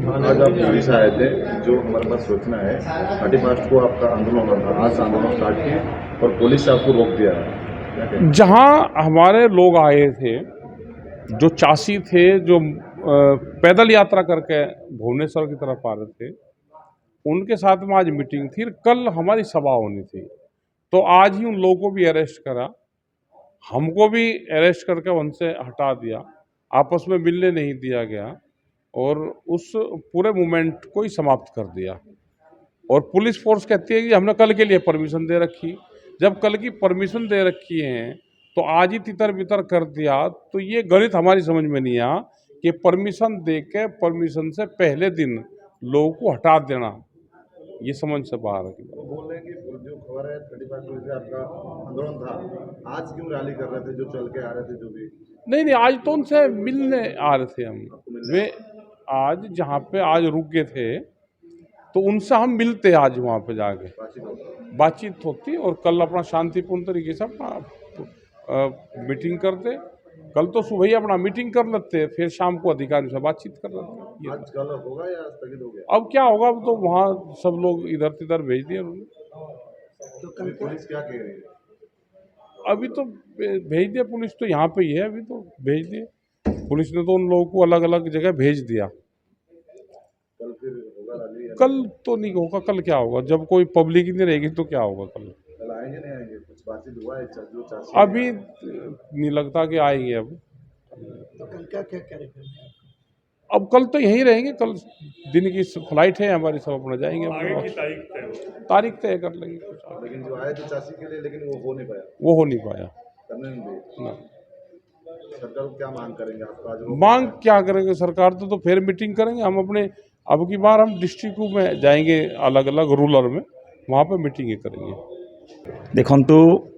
आज आप दिल्ली से आए थे, जो हमारे पास सूचना है 31 को आपका आंदोलन होना था। आज से आंदोलन स्टार्ट किए और पुलिस से आपको रोक दिया है, क्या कहते हैं? जहाँ हमारे लोग आए थे, जो चासी थे, जो पैदल यात्रा करके भुवनेश्वर की तरफ आ रहे थे, उनके साथ में आज मीटिंग थी। कल हमारी सभा होनी थी, तो आज ही उन लोगों को भी अरेस्ट करा, हमको भी अरेस्ट करके उनसे हटा दिया, आपस में मिलने नहीं दिया गया और उस पूरे मूवमेंट को ही समाप्त कर दिया। और पुलिस फोर्स कहती है कि हमने कल के लिए परमिशन दे रखी। जब कल की परमिशन दे रखी है तो आज ही तितर बितर कर दिया, तो ये गणित हमारी समझ में नहीं आया कि परमिशन दे के परमिशन से पहले दिन लोगों को हटा देना, ये समझ से बाहर है। बोल रहे हैं कि जो खबर है 31 को से आपका आंदोलन था, आज क्यों रैली कर रहे थे, जो चल के आ रहे थे जो भी? नहीं, आज तो उनसे मिलने आ रहे थे हम। आपको मिलने वे आज जहाँ पे आज रुक गए थे, तो उनसे हम मिलते आज वहाँ पे जाके बातचीत होती? बातचीत होती और कल अपना शांतिपूर्ण तरीके से अपना मीटिंग करते। कल तो सुबह ही अपना मीटिंग कर लेते, फिर शाम को अधिकारियों से बातचीत कर लेते। आज कल होगा या स्थगित हो गया? अब क्या होगा, अब तो वहाँ सब लोग इधर तिधर भेज दिए उन्होंने। तो कल पुलिस क्या कह रही है? अभी तो भेज दिया, पुलिस तो यहाँ पे ही है, अभी तो भेज दिए। पुलिस ने तो उन लोगों को अलग अलग जगह भेज दिया। कल फिर होगा रैली? कल तो नहीं होगा। कल क्या होगा, जब कोई पब्लिक ही नहीं रहेगी तो क्या होगा कल? कल आएंगे नहीं आएंगे? कुछ बातचीत हुआ है जो चाची? अभी नहीं लगता कि आएंगे अब। तो कल क्या क्या कार्यक्रम है? अब कल तो यहीं रहेंगे, कल दिन की फ्लाइट है हमारी, सब अपना जाएंगे अपने तारीख तय कर लेंगे। लेकिन जो आए थे चाची के लिए, लेकिन वो हो नहीं पाया, वो हो नहीं पाया करने नहीं दिए। ना। सरकार को क्या मांग करेंगे आपका? आज मांग क्या करेंगे सरकार तो फिर मीटिंग करेंगे हम अपने। अब की बार हम डिस्ट्रिक्ट में जाएंगे, अलग अलग रूरल में, वहाँ पे मीटिंग करेंगे। देखंतु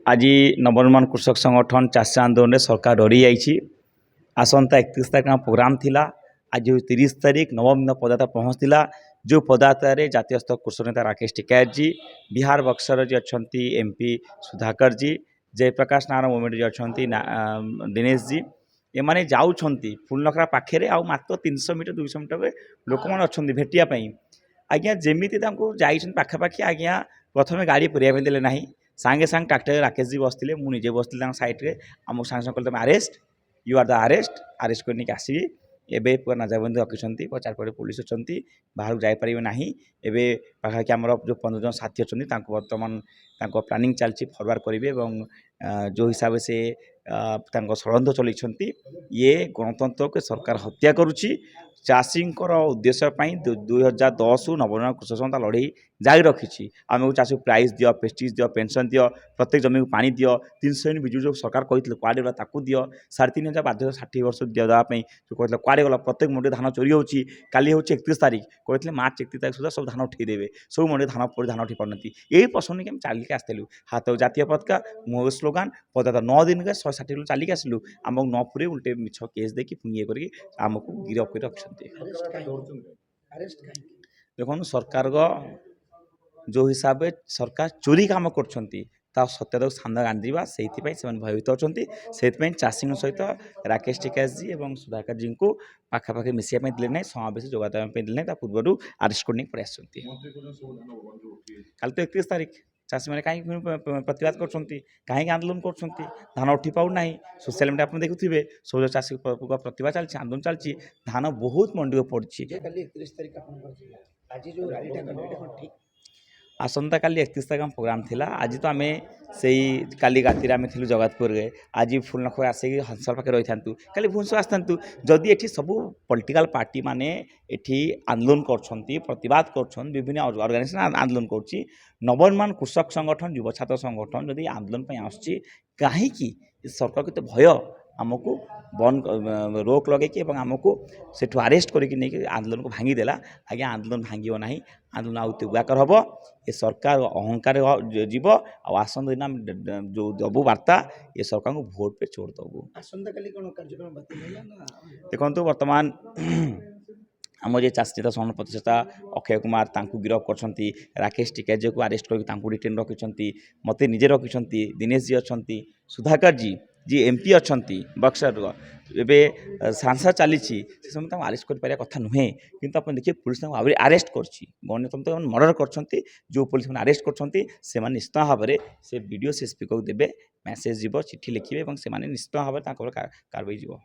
आज नवनिर्माण कृषक संगठन चाषी आंदोलन सरकार डरी जाइए। आसंता 31 तारिख प्रोग्राम थिला, आज 30 तारिख नवम दिन पदयात्रा पहुँचला। जो पदयात्रा जातीय स्तर कृषक नेता राकेश टिकैत जी, बिहार बक्सर जी अच्छा एमपी सुधाकर जी, जयप्रकाश नारायण मूवमेंट जी अच्छा दिनेश जी, एमाने जाउछंती फुलनखरा पाखे आउ मात्र 300 मीटर 200 मीटर लोक मैंने अच्छा भेटियापाई। आज्ञा जमी पाखापाखि आज्ञा प्रथम गाड़ी पुरिया देले ना, सांगे सांग ट्राक्टर राकेश जी बसते, मुझे बसती सैड्रे आमको सांगे सांगे कहते arrest, you are the arrest करके आसबि। एबे पूरा नजरबंदी रखिंट, चारपटे पुलिस अच्छा, बाहर जापर ना। एवं पाखापाखि आम जो 15 जन साथी अच्छा बर्तमान प्लानिंग चलती फरवर्ड करेंगे। जो हिसाब से षड़यंत्र चलती, ये गणतंत्र को सरकार हत्या करुच्ची। चाषी उद्देश्य 2010 नवनिर्माण कृषक संघ लड़े जारी रखी। आम चाषी प्राइज दियो, पेस्टिज दियो, पेंशन दियो, प्रत्येक जमी को पानी दियो, 300 यूनिट बिजु जो सरकार कहते कड़े गला ताकू दियो, 3500 बाध्य 60 वर्ष देवाई जो कहते कड़े गला। प्रत्येक मंडी धान चोरी होची। काली हूँ 31 तारिख कहते मार्च 31 तारिख सुधा सब धान उठेदेवे, सब मंडी धान उठी पारती। यही प्रसंग आम चलिए आसलु, हाथ जातीय पताका मुह स्लोगान पदयात्रा 9 दिन के 160 किलो चलिए आसलु। आमको न पुरे उल्टे मिछ केस देखिए पुणी ये करमको गिरफ्त कर रखते। देखो सरकार जो हिसाब से सरकार चोरी काम कर सत्यता सामना आंदा से भयभीत अच्छा। से चाषी सहित राकेश टिकैत जी और सुधाकर जी को पाखापाखि मिसाई दे ना, समावेश जोगाई दे ना, पूर्व अरेस्ट करने पड़े आस। कल तो 31 तारिख चाषी मैंने कहीं प्रतिवाद कहीं आंदोलन कर धान उठी पाऊना। सोशल मीडिया आप देखुए सब चाषी प्रतिवाद चलती, आंदोलन चलती, धान बहुत मंडी को पड़ी। आसंता काली 31 तारिख प्रोग्राम थिला। आज तो आम से काली राति आम थी जगतपुर रे, आज फुलनखर आसिक हंसल पाखे रही था, काली भुवनेश्वर आसतु। जदि एठी सब पॉलिटिकल पार्टी माने एठी आंदोलन करछंती, प्रतिवाद करछन, विभिन्न ऑर्गेनाइजेशन आंदोलन करछि। नवनिर्माण कृषक संगठन, युव छात्र संगठन जदि आंदोलन पे आसछि, कहीं सरकार के तो भय आमको बंद रोक लगे आमको से अरेस्ट करके आंदोलन को भांगीदेला। आज्ञा आंदोलन भांगो ना, आंदोलन आउ तीव्रकर हम। ये सरकार अहंकार जीव आसंत दिन जो दबू वार्ता, ये सरकार को भोट पे छोड़ दबू। देखो बर्तमान आम जे चाषी नेता संगठन प्रतिष्ठा अक्षय कुमार गिरफ्त कर, राकेश टिकैत जी को अरेस्ट कर डिटेन रखिंट, मत निजे रखिंट, दिनेश जी अच्छा, सुधाकर जी जी एमपी अच्छा बक्सर एबे सांसद चली से समय आरेस्ट कर कथा नुहे किंतु आप देखिए पुलिस आरेस्ट कर गणतंत्र मर्डर कर जो पुलिस मैंने आरेस्ट कर निश्चित भाव में से वीडियो से एसपी को देवे मेसेज जीव चिठी लिखे और से निश्चित भाव में कार्रवाई जीव।